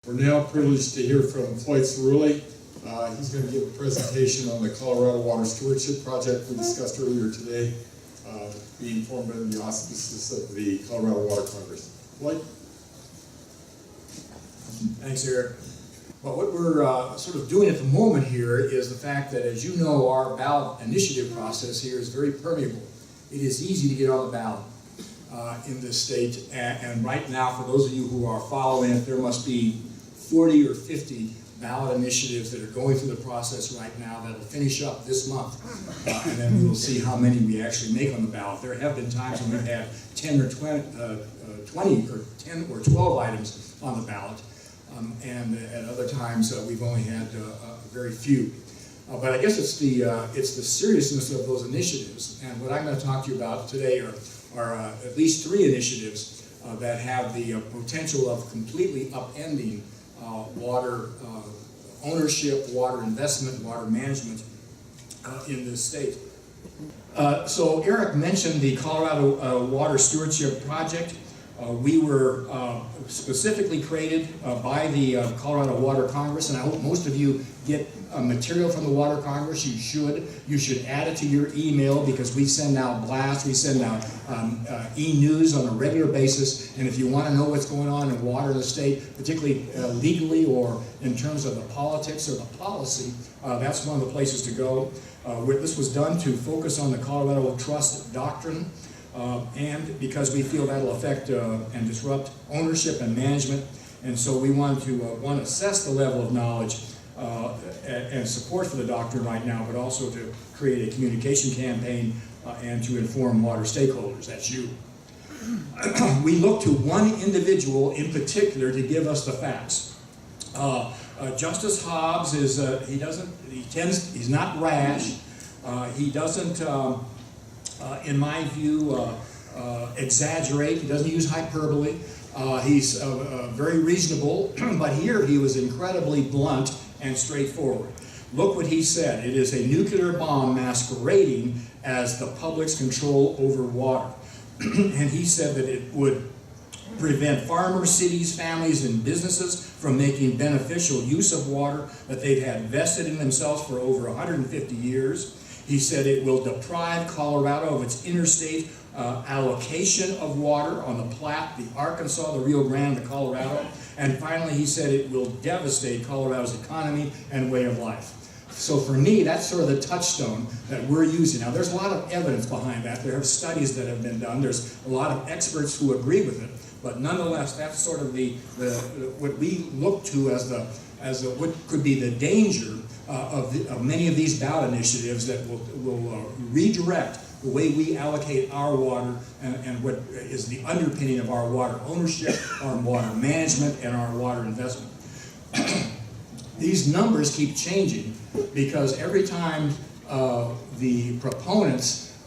We're now privileged to hear from Floyd Ciruli. He's going to give a presentation on the Colorado Water Stewardship Project we discussed earlier today, being formed under the auspices of the Colorado Water Congress. Floyd? Thanks, Eric. Well, what we're sort of doing at the moment here is the fact that, as you know, our ballot initiative process here is very permeable. It is easy to get on the ballot in this state, and right now, for those of you who are following it, there must be 40 or 50 ballot initiatives that are going through the process right now that will finish up this month, and then we will see how many we actually make on the ballot. There have been times when we've had 10 or 20 or 10 or 12 items on the ballot, and at other times we've only had very few. But I guess it's the seriousness of those initiatives, and what I'm going to talk to you about today are at least 3 initiatives that have the potential of completely upending water ownership, water investment, water management in this state. So Eric mentioned the Colorado Water Stewardship Project. We were specifically created by the Colorado Water Congress, and I hope most of you get material from the Water Congress. You should add it to your email, because we send out blasts, we send out e-news on a regular basis, and if you want to know what's going on in water in the state, particularly legally or in terms of the politics or the policy, that's one of the places to go. This was done to focus on the Colorado Trust Doctrine, and because we feel that'll affect and disrupt ownership and management, and so we want to assess the level of knowledge and support for the doctrine right now, but also to create a communication campaign and to inform water stakeholders. That's you. We look to one individual in particular to give us the facts. Justice Hobbs is he's not rash. He doesn't, in my view, exaggerate. He doesn't use hyperbole. He's very reasonable, but here he was incredibly blunt and straightforward. Look what he said. It is a nuclear bomb masquerading as the public's control over water. And he said that it would prevent farmers, cities, families, and businesses from making beneficial use of water that they've had vested in themselves for over 150 years. He said it will deprive Colorado of its interstate allocation of water on the Platte, the Arkansas, the Rio Grande, the Colorado. And finally, he said it will devastate Colorado's economy and way of life. So for me, that's sort of the touchstone that we're using. Now, there's a lot of evidence behind that. There are studies that have been done. There's a lot of experts who agree with it. But nonetheless, that's sort of what we look to as what could be the danger of many of these ballot initiatives that will redirect the way we allocate our water and what is the underpinning of our water ownership, our water management, and our water investment. These numbers keep changing because every time the proponents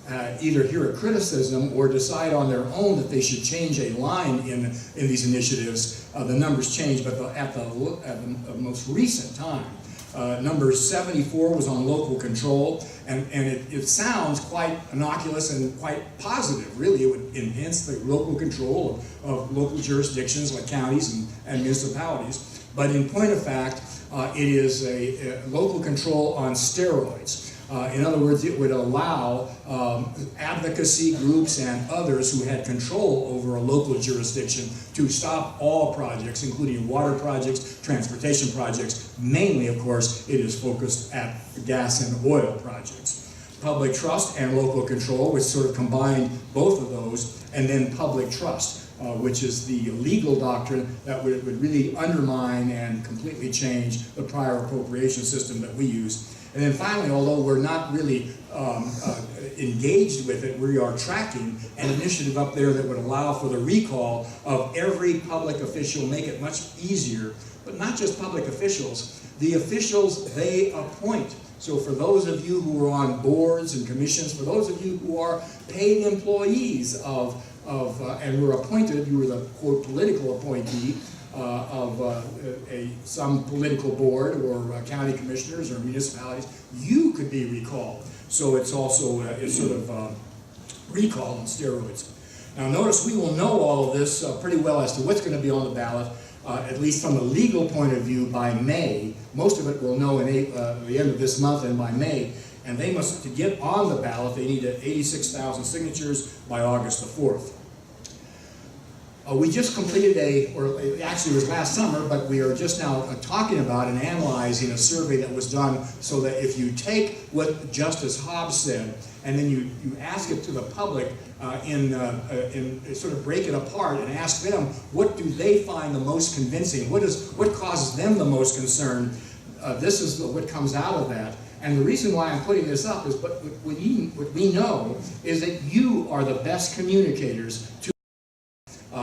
either hear a criticism or decide on their own that they should change a line in these initiatives, the numbers change. But at the most recent time, number 74 was on local control, and it sounds quite innocuous and quite positive. Really, it would enhance the local control of local jurisdictions like counties and municipalities. But in point of fact, it is a local control on steroids. In other words, it would allow advocacy groups and others who had control over a local jurisdiction to stop all projects, including water projects, transportation projects. Mainly, of course, it is focused at gas and oil projects. Public trust and local control, which sort of combined both of those, and then public trust, which is the legal doctrine that would really undermine and completely change the prior appropriation system that we use. And then finally, although we're not really engaged with it, we are tracking an initiative up there that would allow for the recall of every public official, make it much easier, but not just public officials, the officials they appoint. So for those of you who are on boards and commissions, for those of you who are paid employees and were appointed, you were the quote political appointee of some political board or county commissioners or municipalities, you could be recalled. So it's also it's sort of recall on steroids. Now notice we will know all of this pretty well as to what's going to be on the ballot at least from a legal point of view, by May. Most of it we'll know in the end of this month and by May. And they must, to get on the ballot, they need 86,000 signatures by August the 4th. We just completed actually it was last summer, but we are just now talking about and analyzing a survey that was done so that if you take what Justice Hobbs said and then you ask it to the public and sort of break it apart and ask them what do they find the most convincing, what causes them the most concern, this is what comes out of that. And the reason why I'm putting this up is what we know is that you are the best communicators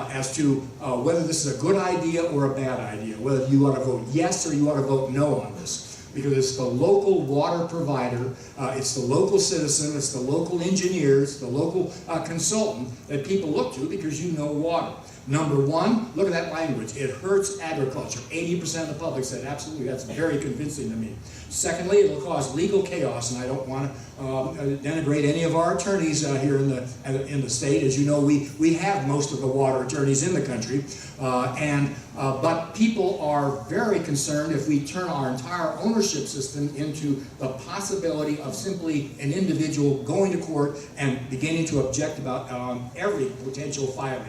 as to whether this is a good idea or a bad idea, whether you ought to vote yes or you ought to vote no on this. Because it's the local water provider, it's the local citizen, it's the local engineers, the local consultant that people look to because you know water. Number one, look at that language. It hurts agriculture. 80% of the public said, absolutely, that's very convincing to me. Secondly, it will cause legal chaos, and I don't want to denigrate any of our attorneys here in the state. As you know, we have most of the water attorneys in the country, but people are very concerned if we turn our entire ownership system into the possibility of simply an individual going to court and beginning to object about every potential filing,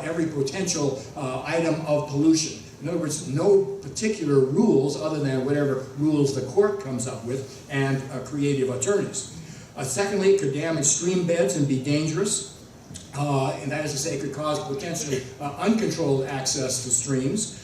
every potential item of pollution. In other words, no particular rules other than whatever rules the court comes up with and creative attorneys. Secondly, it could damage stream beds and be dangerous. And that is to say, it could cause potentially uncontrolled access to streams.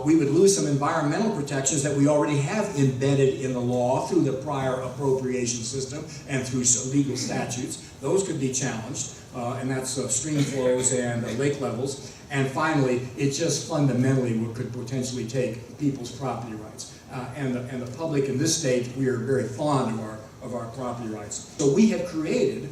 We would lose some environmental protections that we already have embedded in the law through the prior appropriation system and through legal statutes. Those could be challenged, and that's stream flows and lake levels. And finally, it just fundamentally could potentially take people's property rights. And the public in this state, we are very fond of our property rights. So we have created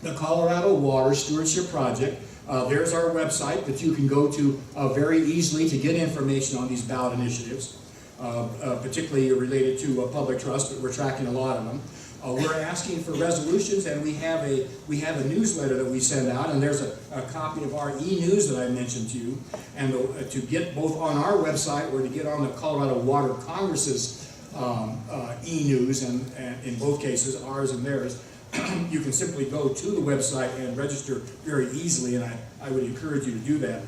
the Colorado Water Stewardship Project. There's our website that you can go to very easily to get information on these ballot initiatives, particularly related to public trust, but we're tracking a lot of them. We're asking for resolutions, and we have a newsletter that we send out, and there's a copy of our e-news that I mentioned to you. And to get both on our website or to get on the Colorado Water Congress's e-news, and in both cases, ours and theirs, you can simply go to the website and register very easily, and I would encourage you to do that.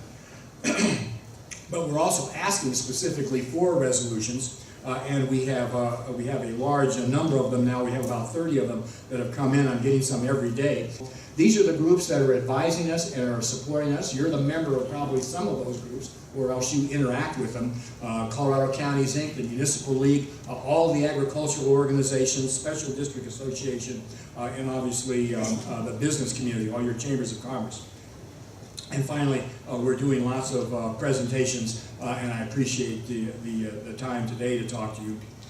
But we're also asking specifically for resolutions, and we have a large number of them now. We have about 30 of them that have come in. I'm getting some every day. These are the groups that are advising us and are supporting us. You're the member of probably some of those groups, or else you interact with them. Colorado Counties, Inc., the Municipal League, all the agricultural organizations, Special District Association, and obviously the business community, all your chambers of commerce. And finally, we're doing lots of presentations, and I appreciate the time today to talk to you.